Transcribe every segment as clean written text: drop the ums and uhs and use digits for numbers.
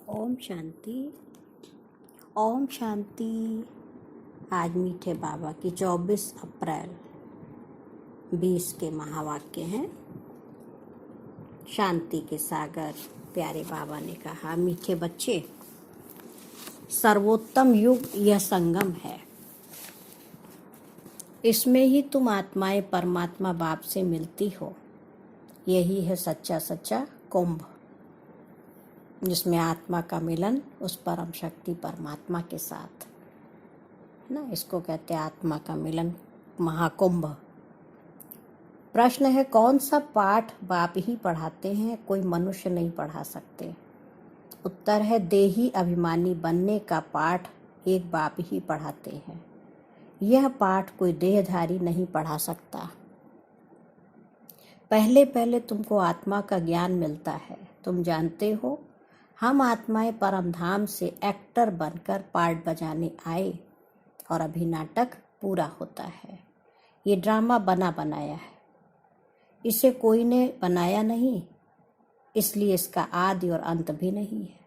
ओम शांति। ओम शांति। आज मीठे बाबा की 24 अप्रैल 20 के महावाक्य हैं। शांति के सागर प्यारे बाबा ने कहा, मीठे बच्चे, सर्वोत्तम युग यह संगम है। इसमें ही तुम आत्माएं परमात्मा बाप से मिलती हो। यही है सच्चा सच्चा कुंभ, जिसमें आत्मा का मिलन उस परम शक्ति परमात्मा के साथ ना, इसको कहते हैं आत्मा का मिलन, महाकुंभ। प्रश्न है, कौन सा पाठ बाप ही पढ़ाते हैं, कोई मनुष्य नहीं पढ़ा सकते? उत्तर है, देही अभिमानी बनने का पाठ एक बाप ही पढ़ाते हैं। यह पाठ कोई देहधारी नहीं पढ़ा सकता। पहले पहले तुमको आत्मा का ज्ञान मिलता है। तुम जानते हो, हम आत्माएं परमधाम से एक्टर बनकर पार्ट बजाने आए और अभी नाटक पूरा होता है। ये ड्रामा बना बनाया है, इसे कोई ने बनाया नहीं, इसलिए इसका आदि और अंत भी नहीं है।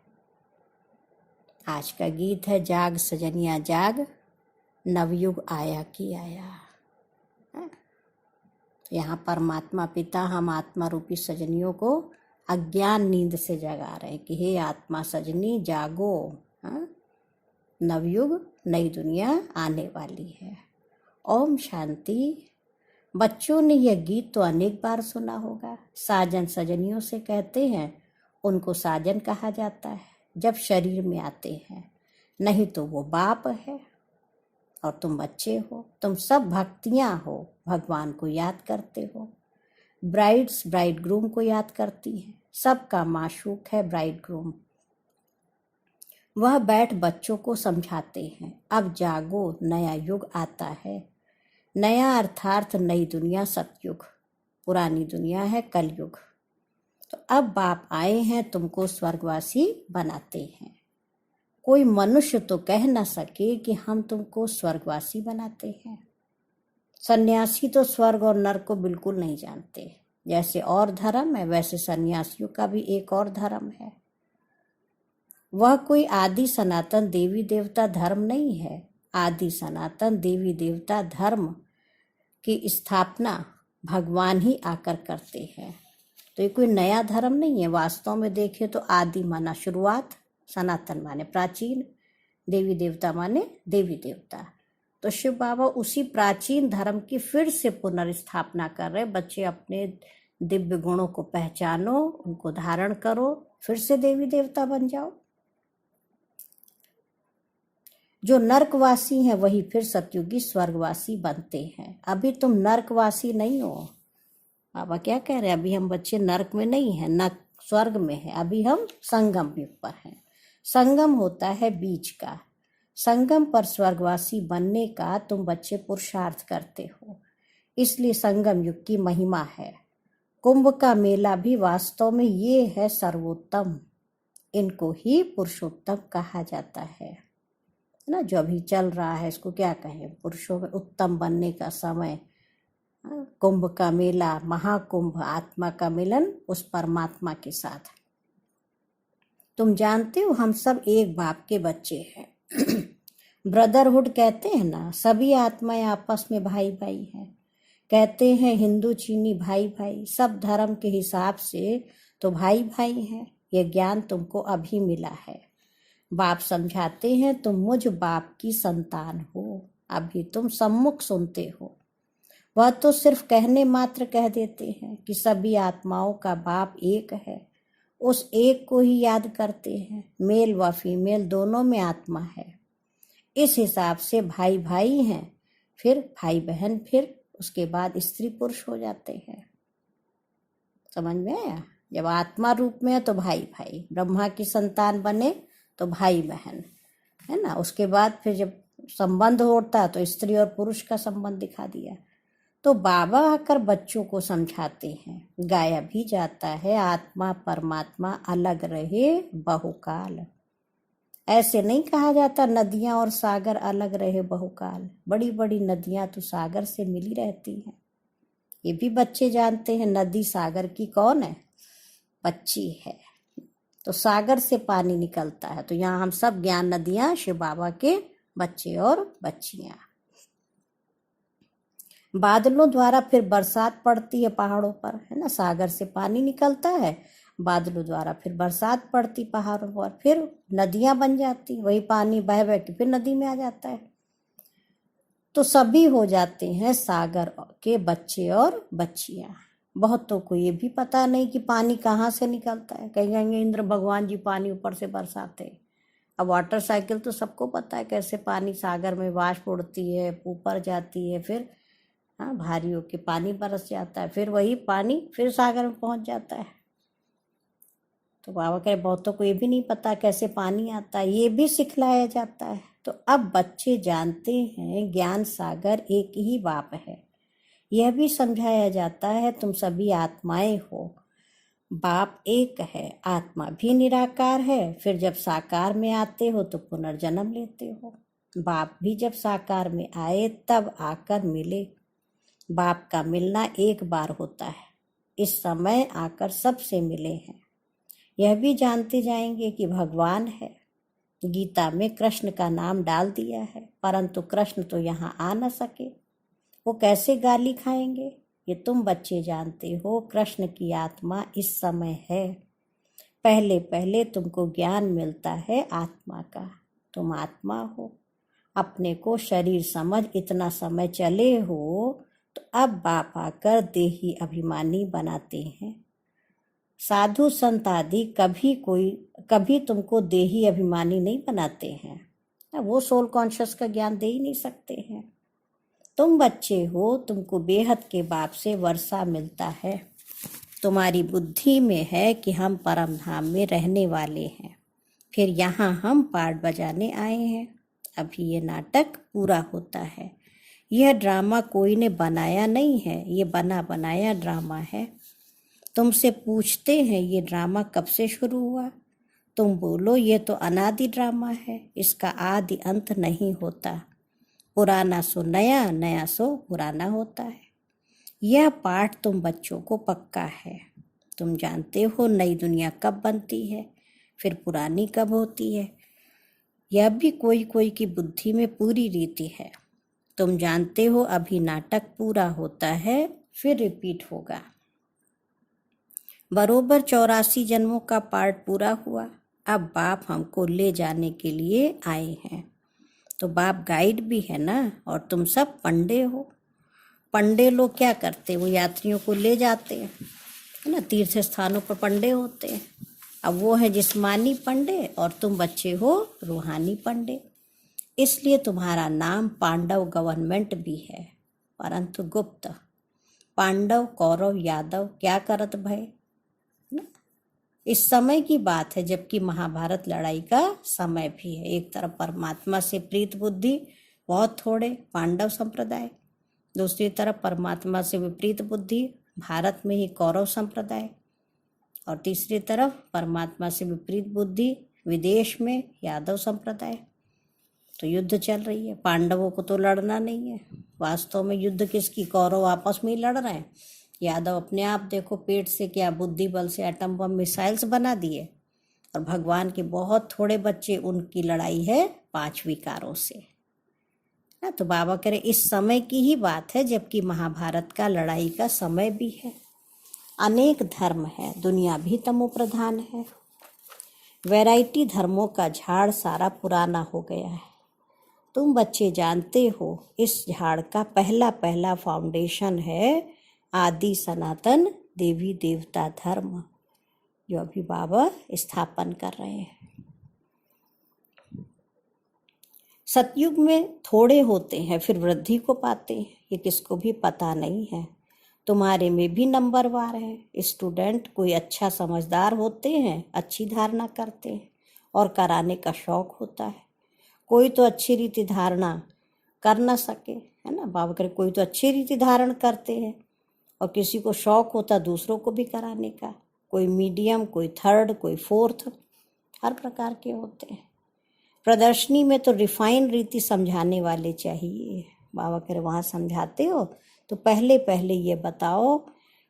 आज का गीत है, जाग सजनिया जाग, नवयुग आया कि आया। यहाँ परमात्मा पिता हम आत्मा रूपी सजनियों को अज्ञान नींद से जगा रहे हैं कि हे आत्मा सजनी जागो, नवयुग नई दुनिया आने वाली है। ओम शांति। बच्चों ने यह गीत तो अनेक बार सुना होगा। साजन सजनियों से कहते हैं, उनको साजन कहा जाता है जब शरीर में आते हैं, नहीं तो वो बाप है और तुम बच्चे हो। तुम सब भक्तियां हो, भगवान को याद करते हो। ब्राइड्स ब्राइड ग्रूम को याद करती हैं। सबका माशूक है ब्राइड ग्रूम। वह बैठ बच्चों को समझाते हैं, अब जागो, नया युग आता है। नया अर्थार्थ नई दुनिया सतयुग, पुरानी दुनिया है कलयुग। तो अब बाप आए हैं, तुमको स्वर्गवासी बनाते हैं। कोई मनुष्य तो कह न सके कि हम तुमको स्वर्गवासी बनाते हैं। सन्यासी तो स्वर्ग और नरक को बिल्कुल नहीं जानते। जैसे और धर्म है, वैसे सन्यासियों का भी एक और धर्म है। वह कोई आदि सनातन देवी देवता धर्म नहीं है। आदि सनातन देवी देवता धर्म की स्थापना भगवान ही आकर करते हैं। तो ये कोई नया धर्म नहीं है। वास्तव में देखे तो आदि माना शुरुआत, सनातन माने प्राचीन, देवी देवता माने देवी देवता। तो शिव बाबा उसी प्राचीन धर्म की फिर से पुनर्स्थापना कर रहे। बच्चे अपने दिव्य गुणों को पहचानो, उनको धारण करो, फिर से देवी देवता बन जाओ। जो नरकवासी हैं वही फिर सतयुगी स्वर्गवासी बनते हैं। अभी तुम नरकवासी नहीं हो। बाबा क्या कह रहे हैं, अभी हम बच्चे नरक में नहीं है, न स्वर्ग में है। अभी हम संगम युग पर हैं। संगम होता है बीच का। संगम पर स्वर्गवासी बनने का तुम बच्चे पुरुषार्थ करते हो, इसलिए संगम युग की महिमा है। कुंभ का मेला भी वास्तव में ये है सर्वोत्तम। इनको ही पुरुषोत्तम कहा जाता है ना। जो अभी चल रहा है इसको क्या कहें, पुरुषों में उत्तम बनने का समय। कुंभ का मेला, महाकुंभ, आत्मा का मिलन उस परमात्मा के साथ। तुम जानते हो, हम सब एक बाप के बच्चे हैं। ब्रदरहुड कहते हैं ना, सभी आत्माएं आपस में भाई भाई हैं। कहते हैं हिंदू चीनी भाई भाई, सब धर्म के हिसाब से तो भाई भाई हैं। यह ज्ञान तुमको अभी मिला है। बाप समझाते हैं, तुम मुझ बाप की संतान हो। अभी तुम सम्मुख सुनते हो। वह तो सिर्फ कहने मात्र कह देते हैं कि सभी आत्माओं का बाप एक है। उस एक को ही याद करते हैं। मेल व फीमेल दोनों में आत्मा है। इस हिसाब से भाई भाई हैं, फिर भाई बहन, फिर उसके बाद स्त्री पुरुष हो जाते हैं। समझ में आया? जब आत्मा रूप में है तो भाई भाई, ब्रह्मा की संतान बने तो भाई बहन, है ना। उसके बाद फिर जब संबंध होता तो स्त्री और पुरुष का संबंध दिखा दिया। तो बाबा आकर बच्चों को समझाते हैं, गाया भी जाता है, आत्मा परमात्मा अलग रहे बहुकाल। ऐसे नहीं कहा जाता नदियां और सागर अलग रहे बहुकाल। बड़ी बड़ी नदियां तो सागर से मिली रहती हैं। ये भी बच्चे जानते हैं, नदी सागर की कौन है? बच्ची है। तो सागर से पानी निकलता है। तो यहाँ हम सब ज्ञान नदियाँ शिव बाबा के बच्चे और बच्चियाँ। बादलों द्वारा फिर बरसात पड़ती है पहाड़ों पर, है ना। सागर से पानी निकलता है, बादलों द्वारा फिर बरसात पड़ती पहाड़ों पर, फिर नदियां बन जाती, वही पानी बह बह के फिर नदी में आ जाता है। तो सभी हो जाते हैं सागर के बच्चे और बच्चियां। बहुतों को ये भी पता नहीं कि पानी कहाँ से निकलता है। कहेंगे इंद्र भगवान जी पानी ऊपर से बरसाते हैं। अब वाटर साइकिल तो सबको पता है कैसे पानी सागर में वाष्प उड़ती है, ऊपर जाती है, फिर हाँ भारी होके पानी बरस जाता है, फिर वही पानी फिर सागर में पहुंच जाता है। तो बाबा कह रहे बहुतों को ये भी नहीं पता कैसे पानी आता है, ये भी सिखलाया जाता है। तो अब बच्चे जानते हैं ज्ञान सागर एक ही बाप है। यह भी समझाया जाता है तुम सभी आत्माएं हो, बाप एक है, आत्मा भी निराकार है। फिर जब साकार में आते हो तो पुनर्जन्म लेते हो। बाप भी जब साकार में आए तब आकर मिले। बाप का मिलना एक बार होता है, इस समय आकर सबसे मिले हैं। यह भी जानते जाएंगे कि भगवान है। गीता में कृष्ण का नाम डाल दिया है, परंतु कृष्ण तो यहाँ आ न सके, वो कैसे गाली खाएंगे। ये तुम बच्चे जानते हो कृष्ण की आत्मा इस समय है। पहले पहले तुमको ज्ञान मिलता है आत्मा का, तुम आत्मा हो। अपने को शरीर समझ इतना समय चले हो, तो अब बाप आकर देही अभिमानी बनाते हैं। साधु संत आदि कभी तुमको देही अभिमानी नहीं बनाते हैं, वो सोल कॉन्शियस का ज्ञान दे ही नहीं सकते हैं। तुम बच्चे हो, तुमको बेहद के बाप से वर्षा मिलता है। तुम्हारी बुद्धि में है कि हम परम धाम में रहने वाले हैं, फिर यहाँ हम पाठ बजाने आए हैं। अभी ये नाटक पूरा होता है। यह ड्रामा कोई ने बनाया नहीं है, ये बना बनाया ड्रामा है। तुमसे पूछते हैं ये ड्रामा कब से शुरू हुआ, तुम बोलो ये तो अनादि ड्रामा है, इसका आदि अंत नहीं होता। पुराना सो नया, नया सो पुराना होता है। यह पाठ तुम बच्चों को पक्का है। तुम जानते हो नई दुनिया कब बनती है, फिर पुरानी कब होती है। यह भी कोई कोई की बुद्धि में पूरी रीति है। तुम जानते हो अभी नाटक पूरा होता है, फिर रिपीट होगा। बरोबर 84 जन्मों का पार्ट पूरा हुआ। अब बाप हमको ले जाने के लिए आए हैं। तो बाप गाइड भी है ना, और तुम सब पंडे हो। पंडे लोग क्या करते, वो यात्रियों को ले जाते हैं, है ना, तीर्थ स्थानों पर पंडे होते हैं। अब वो है जिस्मानी पंडे और तुम बच्चे हो रूहानी पंडे। इसलिए तुम्हारा नाम पांडव गवर्नमेंट भी है, परंतु गुप्त। पांडव कौरव यादव क्या करत भय ना। इस समय की बात है जबकि महाभारत लड़ाई का समय भी है। एक तरफ परमात्मा से प्रीत बुद्धि बहुत थोड़े पांडव संप्रदाय, दूसरी तरफ परमात्मा से विपरीत बुद्धि भारत में ही कौरव संप्रदाय, और तीसरी तरफ परमात्मा से विपरीत बुद्धि विदेश में यादव संप्रदाय। तो युद्ध चल रही है। पांडवों को तो लड़ना नहीं है, वास्तव में युद्ध किसकी, कौरव आपस में ही लड़ रहे हैं। यादव अपने आप देखो पेट से क्या बुद्धि बल से एटम बम मिसाइल्स बना दिए, और भगवान के बहुत थोड़े बच्चे, उनकी लड़ाई है 5 विकारों से ना। तो बाबा कह रहे इस समय की ही बात है जबकि महाभारत का लड़ाई का समय भी है। अनेक धर्म है, दुनिया भी तमो प्रधान है। वैरायटी धर्मों का झाड़ सारा पुराना हो गया है। तुम बच्चे जानते हो इस झाड़ का पहला पहला फाउंडेशन है आदि सनातन देवी देवता धर्म, जो अभी बाबा स्थापन कर रहे हैं। सतयुग में थोड़े होते हैं, फिर वृद्धि को पाते हैं, ये किसको भी पता नहीं है। तुम्हारे में भी नंबरवार है। स्टूडेंट कोई अच्छा समझदार होते हैं, अच्छी धारणा करते हैं और कराने का शौक होता है। कोई तो अच्छी रीति धारणा कर ना सके, है ना। बाबा करे कोई तो अच्छी रीति धारण करते हैं और किसी को शौक होता दूसरों को भी कराने का। कोई मीडियम, कोई थर्ड, कोई फोर्थ, हर प्रकार के होते हैं। प्रदर्शनी में तो रिफाइन रीति समझाने वाले चाहिए। बाबा कह रहे वहाँ समझाते हो तो पहले पहले ये बताओ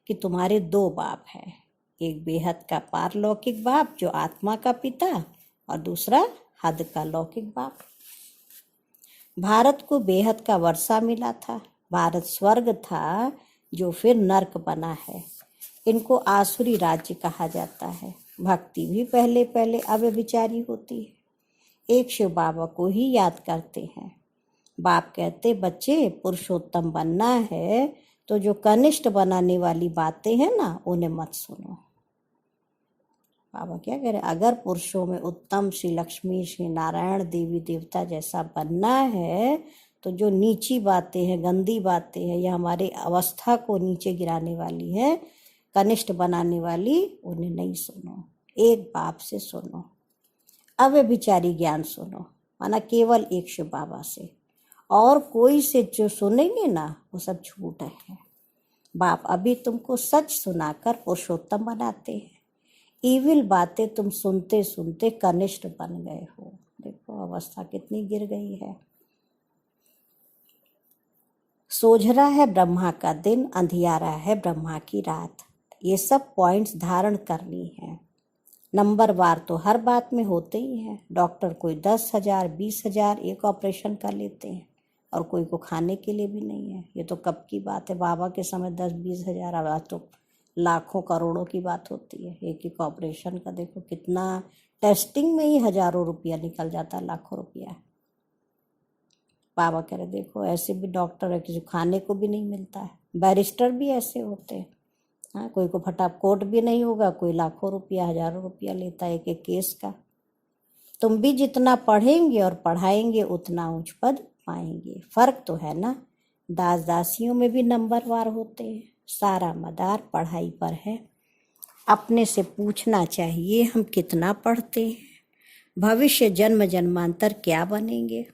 कि तुम्हारे 2 बाप हैं, एक बेहद का पारलौकिक बाप जो आत्मा का पिता, और दूसरा हद का लौकिक बाप। भारत को बेहद का वर्षा मिला था। भारत स्वर्ग था जो फिर नर्क बना है। इनको आसुरी राज्य कहा जाता है। भक्ति भी पहले पहले अव्यभिचारी होती है। एक शिव बाबा को ही याद करते हैं। बाप कहते, बच्चे पुरुषोत्तम बनना है तो जो कनिष्ठ बनाने वाली बातें हैं ना, उन्हें मत सुनो। बाबा क्या कह रहे, अगर पुरुषों में उत्तम श्री लक्ष्मी, श्री नारायण, देवी देवता जैसा बनना है तो जो नीची बातें हैं, गंदी बातें हैं, या हमारे अवस्था को नीचे गिराने वाली है, कनिष्ठ बनाने वाली, उन्हें नहीं सुनो। एक बाप से सुनो, अव्यभिचारी ज्ञान सुनो, माना केवल एक शिव बाबा से। और कोई से जो सुनेंगे ना, वो सब झूठ है। बाप अभी तुमको सच सुनाकर पुरुषोत्तम बनाते हैं। ईविल बातें तुम सुनते सुनते कनिष्ठ बन गए हो। देखो अवस्था कितनी गिर गई है। सोझरा है ब्रह्मा का दिन, अंधियारा है ब्रह्मा की रात। ये सब पॉइंट्स धारण करनी है। नंबर वार तो हर बात में होते ही हैं। डॉक्टर कोई 10,000 20,000 एक ऑपरेशन कर लेते हैं, और कोई को खाने के लिए भी नहीं है। ये तो कब की बात है, बाबा के समय 10-20 हज़ार, अब तो लाखों करोड़ों की बात होती है। एक एक ऑपरेशन का देखो कितना, टेस्टिंग में ही हजारों रुपया निकल जाता है, लाखों रुपया। बाबा कह रहे देखो ऐसे भी डॉक्टर है, किसी खाने को भी नहीं मिलता है। बैरिस्टर भी ऐसे होते हैं। हाँ, कोई को फटाफट भी नहीं होगा, कोई लाखों रुपया हजारों रुपया लेता है एक एक केस का। तुम भी जितना पढ़ेंगे और पढ़ाएंगे उतना ऊंच पद पाएंगे। फर्क तो है ना। दास दासियों में भी नंबरवार होते हैं। सारा मदार पढ़ाई पर है। अपने से पूछना चाहिए हम कितना पढ़ते हैं। भविष्य जन्म जन्मांतर क्या बनेंगे।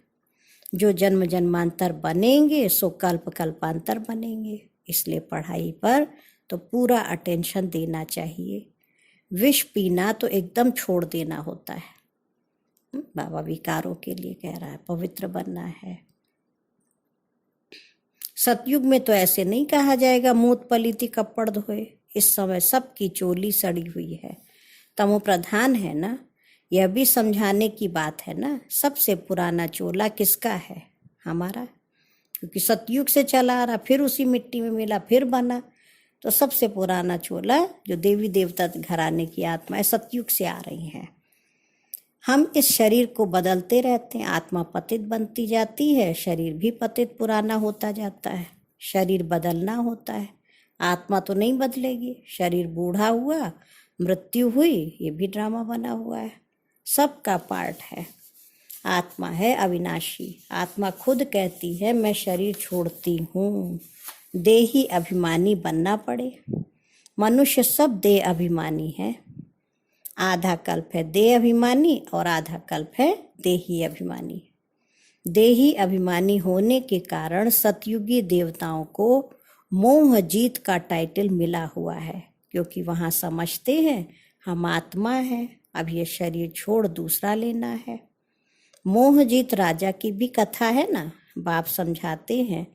जो जन्म जन्मांतर बनेंगे सो कल्प कल्पांतर बनेंगे। इसलिए पढ़ाई पर तो पूरा अटेंशन देना चाहिए। विष पीना तो एकदम छोड़ देना होता है। बाबा विकारों के लिए कह रहा है, पवित्र बनना है। सतयुग में तो ऐसे नहीं कहा जाएगा मूत पलीती कपड़ धोए। इस समय सबकी चोली सड़ी हुई है, तमो प्रधान है ना। यह भी समझाने की बात है ना, सबसे पुराना चोला किसका है, हमारा। क्योंकि सतयुग से चला आ रहा, फिर उसी मिट्टी में मिला, फिर बना। तो सबसे पुराना चोला जो देवी देवता घराने की आत्मा है, सतयुग से आ रही है। हम इस शरीर को बदलते रहते हैं। आत्मा पतित बनती जाती है, शरीर भी पतित पुराना होता जाता है। शरीर बदलना होता है, आत्मा तो नहीं बदलेगी। शरीर बूढ़ा हुआ, मृत्यु हुई, ये भी ड्रामा बना हुआ है, सबका पार्ट है। आत्मा है अविनाशी। आत्मा खुद कहती है मैं शरीर छोड़ती हूँ। देही अभिमानी बनना पड़े। मनुष्य सब देह अभिमानी है। आधा कल्प है देह अभिमानी और आधा कल्प है देही अभिमानी। देही अभिमानी होने के कारण सतयुगी देवताओं को मोह जीत का टाइटल मिला हुआ है, क्योंकि वहाँ समझते हैं हम आत्मा हैं, अब ये शरीर छोड़ दूसरा लेना है। मोह जीत राजा की भी कथा है ना। बाप समझाते हैं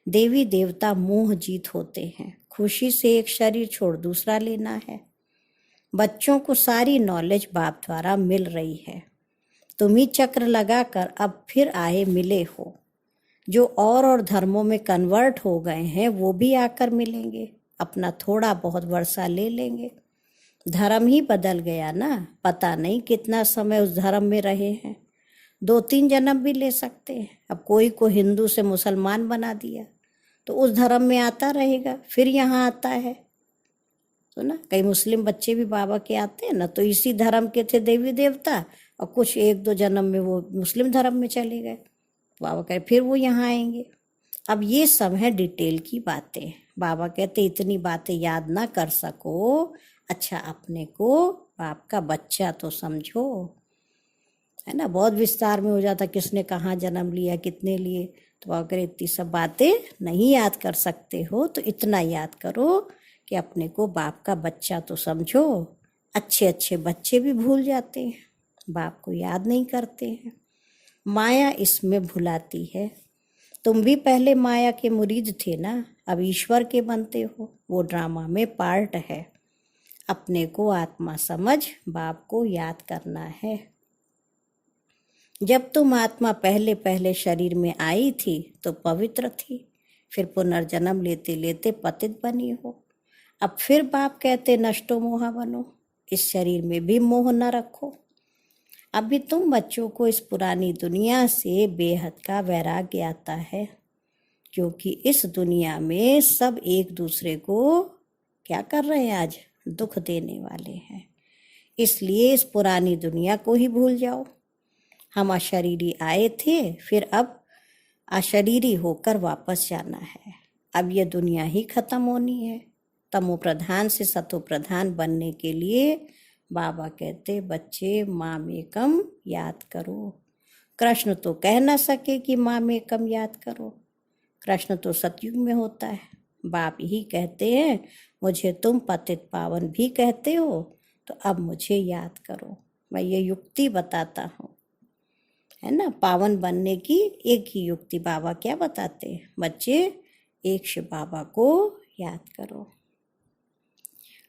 देवी देवता मोह जीत होते हैं, खुशी से एक शरीर छोड़ दूसरा लेना है। बच्चों को सारी नॉलेज बाप द्वारा मिल रही है। तुम ही चक्र लगाकर अब फिर आए मिले हो। जो और धर्मों में कन्वर्ट हो गए हैं वो भी आकर मिलेंगे, अपना थोड़ा बहुत वर्षा ले लेंगे। धर्म ही बदल गया ना, पता नहीं कितना समय उस धर्म में रहे हैं। 2-3 जन्म भी ले सकते हैं। अब कोई को हिंदू से मुसलमान बना दिया तो उस धर्म में आता रहेगा, फिर यहाँ आता है। तो ना कई मुस्लिम बच्चे भी बाबा के आते हैं ना, तो इसी धर्म के थे देवी देवता, और कुछ 1-2 जन्म में वो मुस्लिम धर्म में चले गए। बाबा कहे फिर वो यहाँ आएंगे। अब ये सब है डिटेल की बातें। बाबा कहते इतनी बातें याद ना कर सको, अच्छा अपने को बाप का बच्चा तो समझो, है ना। बहुत विस्तार में हो जाता, किसने कहाँ जन्म लिया, कितने लिए। तो अगर इतनी सब बातें नहीं याद कर सकते हो तो इतना याद करो कि अपने को बाप का बच्चा तो समझो। अच्छे अच्छे बच्चे भी भूल जाते हैं, बाप को याद नहीं करते हैं। माया इसमें भुलाती है। तुम भी पहले माया के मुरीद थे ना, अब ईश्वर के बनते हो, वो ड्रामा में पार्ट है। अपने को आत्मा समझ बाप को याद करना है। जब तुम आत्मा पहले पहले शरीर में आई थी तो पवित्र थी, फिर पुनर्जन्म लेते लेते पतित बनी हो। अब फिर बाप कहते नष्टो मोहा बनो, इस शरीर में भी मोह न रखो। अभी तुम बच्चों को इस पुरानी दुनिया से बेहद का वैराग्य आता है, क्योंकि इस दुनिया में सब एक दूसरे को क्या कर रहे हैं, आज दुख देने वाले हैं। इसलिए इस पुरानी दुनिया को ही भूल जाओ। हम अशरीरी आए थे, फिर अब अशरीरी होकर वापस जाना है। अब यह दुनिया ही खत्म होनी है। तमो प्रधान से सतो प्रधान बनने के लिए बाबा कहते बच्चे मामेकम याद करो। कृष्ण तो कह न सके कि मामेकम याद करो, कृष्ण तो सतयुग में होता है। बाप ही कहते हैं मुझे तुम पतित पावन भी कहते हो, तो अब मुझे याद करो। मैं ये युक्ति बताता हूँ, है ना। पावन बनने की एक ही युक्ति बाबा क्या बताते हैं, बच्चे एक शिव बाबा को याद करो।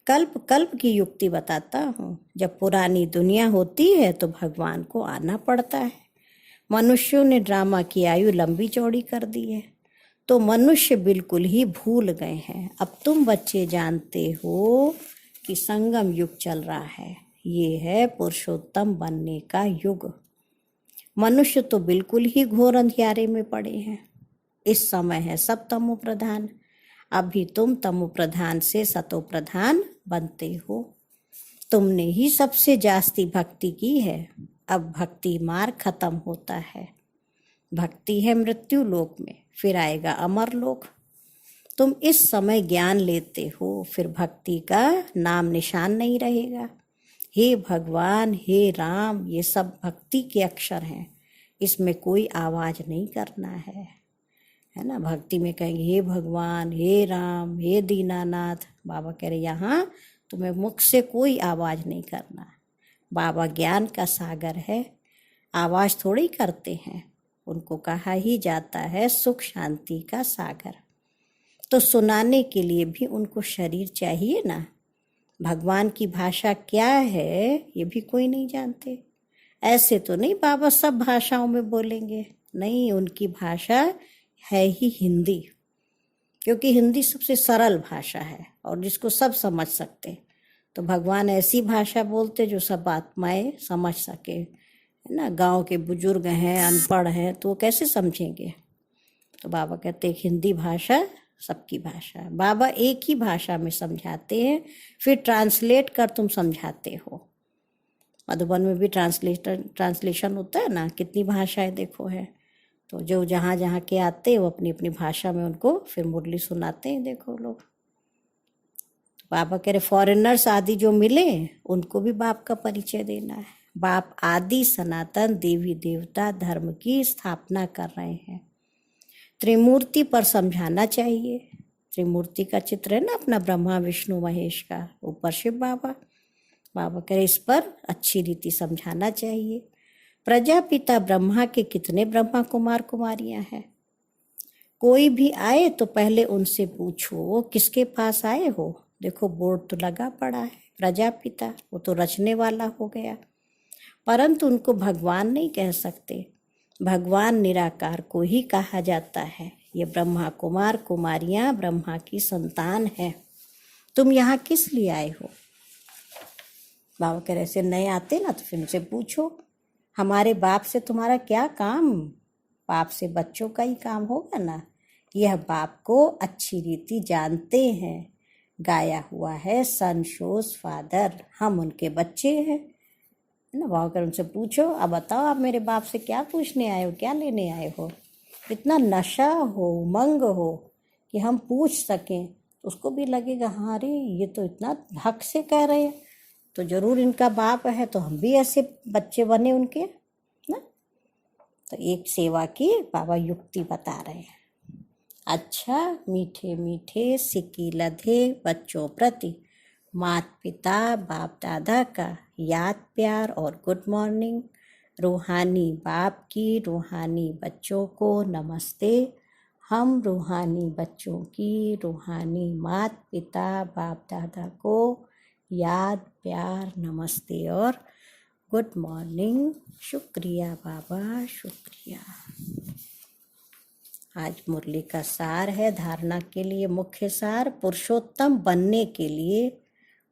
कल्प कल्प की युक्ति बताता हूँ। जब पुरानी दुनिया होती है तो भगवान को आना पड़ता है। मनुष्यों ने ड्रामा की आयु लंबी चौड़ी कर दी है, तो मनुष्य बिल्कुल ही भूल गए हैं। अब तुम बच्चे जानते हो कि संगम युग चल रहा है, ये है पुरुषोत्तम बनने का युग। मनुष्य तो बिल्कुल ही घोर अंधियारे में पड़े हैं। इस समय है सब तमो प्रधान। अभी तुम तमो प्रधान से सतो प्रधान बनते हो। तुमने ही सबसे जास्ती भक्ति की है। अब भक्ति मार्ग खत्म होता है। भक्ति है मृत्यु लोक में, फिर आएगा अमर लोक। तुम इस समय ज्ञान लेते हो, फिर भक्ति का नाम निशान नहीं रहेगा। हे भगवान, हे राम, ये सब भक्ति के अक्षर हैं, इसमें कोई आवाज नहीं करना है ना। भक्ति में कहेंगे हे भगवान, हे राम, हे दीनानाथ। बाबा कह रहे यहाँ तुम्हें मुख से कोई आवाज नहीं करना। बाबा ज्ञान का सागर है, आवाज थोड़ी करते हैं। उनको कहा ही जाता है सुख शांति का सागर। तो सुनाने के लिए भी उनको शरीर चाहिए ना। भगवान की भाषा क्या है ये भी कोई नहीं जानते। ऐसे तो नहीं बाबा सब भाषाओं में बोलेंगे, नहीं, उनकी भाषा है ही हिंदी, क्योंकि हिंदी सबसे सरल भाषा है और जिसको सब समझ सकते। तो भगवान ऐसी भाषा बोलते जो सब आत्माएं समझ सके, है ना। गांव के बुजुर्ग हैं, अनपढ़ हैं, तो वो कैसे समझेंगे। तो बाबा कहते हैं हिंदी भाषा सबकी भाषा है। बाबा एक ही भाषा में समझाते हैं, फिर ट्रांसलेट कर तुम समझाते हो। मधुबन में भी ट्रांसलेशन होता है ना, कितनी भाषाएं देखो है। तो जो जहाँ जहाँ के आते हैं वो अपनी अपनी भाषा में उनको फिर मुरली सुनाते हैं, देखो लोग। तो बाबा कह रहे फॉरेनर्स आदि जो मिले उनको भी बाप का परिचय देना है। बाप आदि सनातन देवी देवता धर्म की स्थापना कर रहे हैं। त्रिमूर्ति पर समझाना चाहिए। त्रिमूर्ति का चित्र है ना अपना, ब्रह्मा विष्णु महेश का, ऊपर शिव बाबा। बाबा कह रहे इस पर अच्छी रीति समझाना चाहिए। प्रजापिता ब्रह्मा के कितने ब्रह्मा कुमार कुमारियां हैं। कोई भी आए तो पहले उनसे पूछो किसके पास आए हो। देखो बोर्ड तो लगा पड़ा है प्रजापिता, वो तो रचने वाला हो गया। परंतु उनको भगवान नहीं कह सकते। भगवान निराकार को ही कहा जाता है। ये ब्रह्मा कुमार कुमारियां ब्रह्मा की संतान है। तुम यहाँ किस लिए आए हो। बाबा कह रहे से नए आते ना तो फिर उनसे पूछो हमारे बाप से तुम्हारा क्या काम। बाप से बच्चों का ही काम होगा ना। यह बाप को अच्छी रीति जानते हैं। गाया हुआ है सन शोज फादर, हम उनके बच्चे हैं ना। बाबा कर उनसे पूछो, अब बताओ आप मेरे बाप से क्या पूछने आए हो, क्या लेने आए हो। इतना नशा हो, उमंग हो कि हम पूछ सकें, तो उसको भी लगेगा हाँ रे ये तो इतना हक से कह रहे हैं, तो जरूर इनका बाप है, तो हम भी ऐसे बच्चे बने उनके ना। तो एक सेवा की बाबा युक्ति बता रहे हैं। अच्छा मीठे मीठे सिक्की लधे बच्चों प्रति माता पिता बाप दादा का याद प्यार और गुड मॉर्निंग। रूहानी बाप की रूहानी बच्चों को नमस्ते। हम रूहानी बच्चों की रूहानी माता पिता बाप दादा को याद, प्यार, नमस्ते और गुड मॉर्निंग। शुक्रिया बाबा, शुक्रिया। आज मुरली का सार है धारणा के लिए मुख्य सार। पुरुषोत्तम बनने के लिए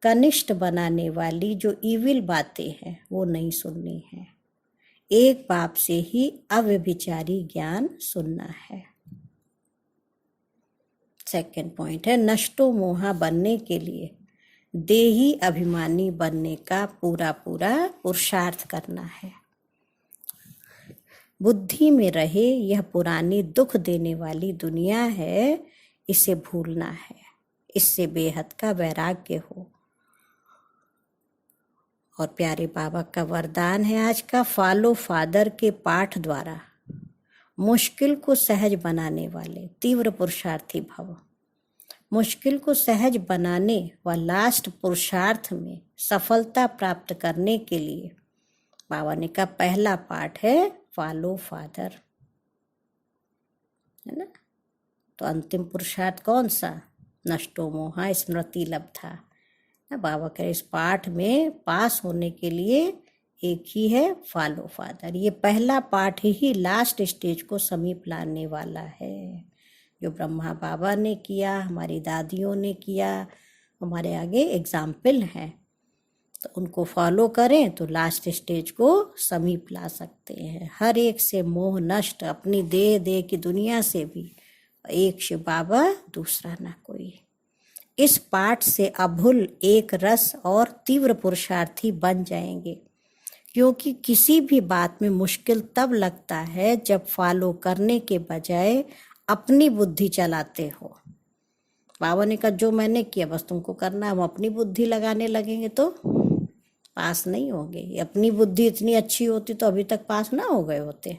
कनिष्ठ बनाने वाली जो ईविल बातें हैं वो नहीं सुननी है। एक बाप से ही अव्यभिचारी ज्ञान सुनना है। सेकंड पॉइंट है नष्टो मोहा बनने के लिए देही अभिमानी बनने का पूरा पूरा पुरुषार्थ करना है। बुद्धि में रहे यह पुरानी दुख देने वाली दुनिया है, इसे भूलना है। इससे बेहद का वैराग्य हो। और प्यारे बाबा का वरदान है आज का, फॉलो फादर के पाठ द्वारा मुश्किल को सहज बनाने वाले तीव्र पुरुषार्थी भव। मुश्किल को सहज बनाने व लास्ट पुरुषार्थ में सफलता प्राप्त करने के लिए बाबा ने का पहला पाठ है फॉलो फादर, है ना। तो अंतिम पुरुषार्थ कौन सा? नष्टो मोहा स्मृति लब्धा। बाबा के इस पाठ में पास होने के लिए एक ही है फॉलो फादर। ये पहला पाठ ही लास्ट स्टेज को समीप लाने वाला है। जो ब्रह्मा बाबा ने किया, हमारी दादियों ने किया, हमारे आगे एग्जाम्पल हैं, तो उनको फॉलो करें तो लास्ट स्टेज को समीप ला सकते हैं। हर एक से मोह नष्ट, अपनी देह की दुनिया से भी। एक शिव बाबा दूसरा ना कोई। इस पाठ से अभुल एक रस और तीव्र पुरुषार्थी बन जाएंगे, क्योंकि किसी भी बात में मुश्किल तब लगता है जब फॉलो करने के बजाय अपनी बुद्धि चलाते हो। बाबा ने कहा जो मैंने किया बस तुमको करना है। हम अपनी बुद्धि लगाने लगेंगे तो पास नहीं होंगे। अपनी बुद्धि इतनी अच्छी होती तो अभी तक पास ना हो गए होते।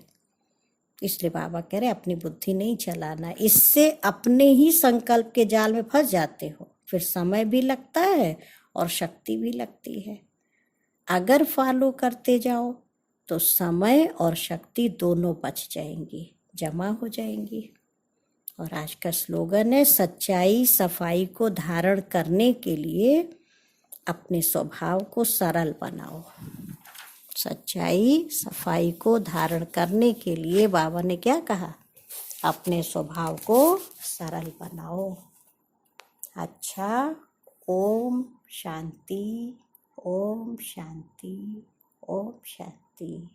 इसलिए बाबा कह रहे अपनी बुद्धि नहीं चलाना। इससे अपने ही संकल्प के जाल में फंस जाते हो, फिर समय भी लगता है और शक्ति भी लगती है। अगर फॉलो करते जाओ तो समय और शक्ति दोनों बच जाएंगी, जमा हो जाएंगी। और आज का स्लोगन है सच्चाई सफाई को धारण करने के लिए अपने स्वभाव को सरल बनाओ। सच्चाई सफाई को धारण करने के लिए बाबा ने क्या कहा? अपने स्वभाव को सरल बनाओ। अच्छा, ओम शांति, ओम शांति, ओम शांति।